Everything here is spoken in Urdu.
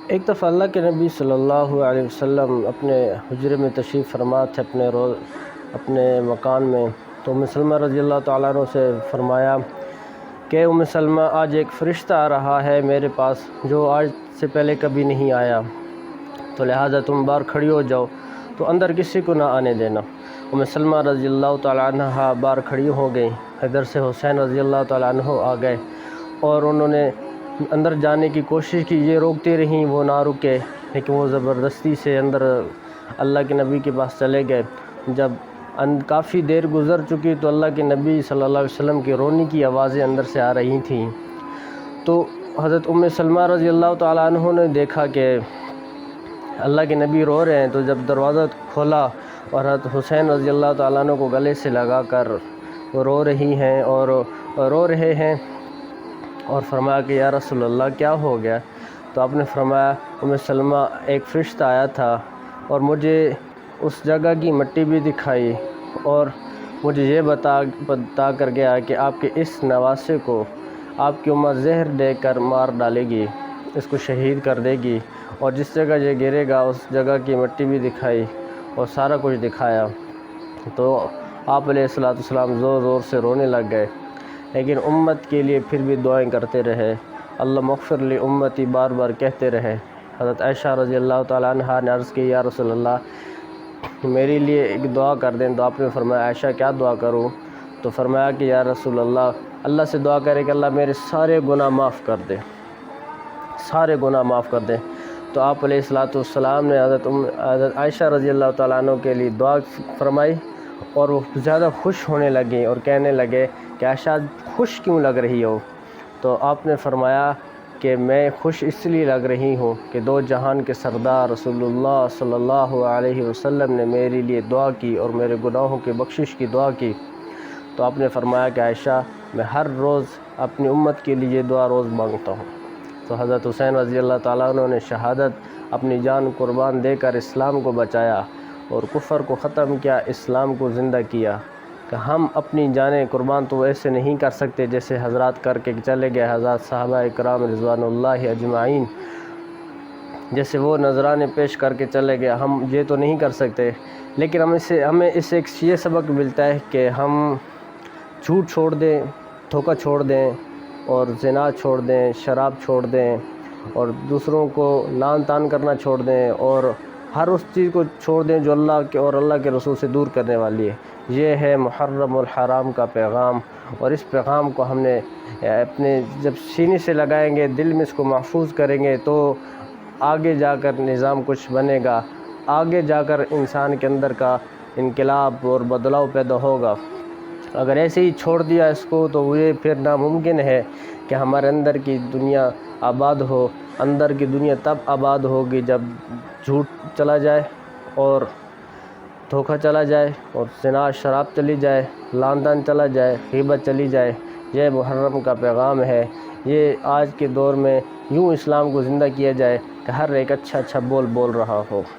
ایک دفعہ اللہ کے نبی صلی اللہ علیہ وسلم اپنے حجرے میں تشریف فرما تھے اپنے مکان میں، تو ام سلمہ رضی اللہ تعالیٰ عنہ سے فرمایا کہ ام سلمہ آج ایک فرشتہ آ رہا ہے میرے پاس جو آج سے پہلے کبھی نہیں آیا، تو لہٰذا تم باہر کھڑی ہو جاؤ، تو اندر کسی کو نہ آنے دینا۔ ام سلمہ رضی اللہ تعالیٰ عنہ باہر کھڑی ہو گئیں، ادھر سے حسین رضی اللہ تعالیٰ عنہ آ گئے اور انہوں نے اندر جانے کی کوشش کی، یہ روکتے رہیں، وہ نہ رکے، لیکن وہ زبردستی سے اندر اللہ کے نبی کے پاس چلے گئے۔ جب کافی دیر گزر چکی تو اللہ کے نبی صلی اللہ علیہ وسلم کی رونے کی آوازیں اندر سے آ رہی تھیں، تو حضرت ام سلمہ رضی اللہ تعالیٰ عنہ نے دیکھا کہ اللہ کے نبی رو رہے ہیں، تو جب دروازہ کھولا اور حضرت حسین رضی اللہ تعالیٰ عنہ کو گلے سے لگا کر وہ رو رہے ہیں اور فرمایا کہ یا رسول اللہ کیا ہو گیا؟ تو آپ نے فرمایا ام سلمہ ایک فرشتہ آیا تھا اور مجھے اس جگہ کی مٹی بھی دکھائی اور مجھے یہ بتا کر گیا کہ آپ کے اس نواسے کو آپ کی امت زہر دے کر مار ڈالے گی، اس کو شہید کر دے گی، اور جس جگہ یہ گرے گا اس جگہ کی مٹی بھی دکھائی اور سارا کچھ دکھایا۔ تو آپ علیہ الصلوۃ والسلام زور زور سے رونے لگ گئے، لیکن امت کے لیے پھر بھی دعائیں کرتے رہے، اللہ مغفر لی امتی بار بار کہتے رہے۔ حضرت عائشہ رضی اللہ تعالیٰ عنہا نے عرض کی یا رسول اللہ میرے لیے ایک دعا کر دیں، تو آپ نے فرمایا عائشہ کیا دعا کروں؟ تو فرمایا کہ یا رسول اللہ سے دعا کرے کہ اللہ میرے سارے گناہ معاف کر دے، سارے گناہ معاف کر دیں۔ تو آپ علیہ الصلوۃ والسلام نے حضرت عائشہ رضی اللہ تعالیٰ عنہ کے لیے دعا فرمائی اور وہ زیادہ خوش ہونے لگیں اور کہنے لگے کہ عائشہ خوش کیوں لگ رہی ہو؟ تو آپ نے فرمایا کہ میں خوش اس لیے لگ رہی ہوں کہ دو جہان کے سردار رسول اللہ صلی اللہ علیہ وسلم نے میرے لیے دعا کی اور میرے گناہوں کی بخشش کی دعا کی۔ تو آپ نے فرمایا کہ عائشہ میں ہر روز اپنی امت کے لیے دعا روز مانگتا ہوں۔ تو حضرت حسین رضی اللہ تعالیٰ عنہ نے شہادت اپنی جان قربان دے کر اسلام کو بچایا اور کفر کو ختم کیا، اسلام کو زندہ کیا۔ کہ ہم اپنی جانیں قربان تو ایسے نہیں کر سکتے جیسے حضرات کر کے چلے گئے، حضرات صحابہ اکرام رضوان اللہ اجمعین جیسے وہ نذرانے پیش کر کے چلے گئے، ہم یہ تو نہیں کر سکتے، لیکن ہمیں اس سے ایک یہ سبق ملتا ہے کہ ہم جھوٹ چھوڑ دیں، دھوکہ چھوڑ دیں اور زنا چھوڑ دیں، شراب چھوڑ دیں اور دوسروں کو لعن طعن کرنا چھوڑ دیں اور ہر اس چیز کو چھوڑ دیں جو اللہ کے اور اللہ کے رسول سے دور کرنے والی ہے۔ یہ ہے محرم الحرام کا پیغام، اور اس پیغام کو ہم نے اپنے جب سینے سے لگائیں گے، دل میں اس کو محفوظ کریں گے، تو آگے جا کر نظام کچھ بنے گا، آگے جا کر انسان کے اندر کا انقلاب اور بدلاؤ پیدا ہوگا۔ اگر ایسے ہی چھوڑ دیا اس کو تو یہ پھر ناممکن ہے کہ ہمارے اندر کی دنیا آباد ہو۔ اندر کی دنیا تب آباد ہوگی جب جھوٹ چلا جائے اور دھوکہ چلا جائے اور زنا شراب چلی جائے، لعن طعن چلا جائے، غیبت چلی جائے۔ یہ محرم کا پیغام ہے، یہ آج کے دور میں یوں اسلام کو زندہ کیا جائے کہ ہر ایک اچھا بول رہا ہو۔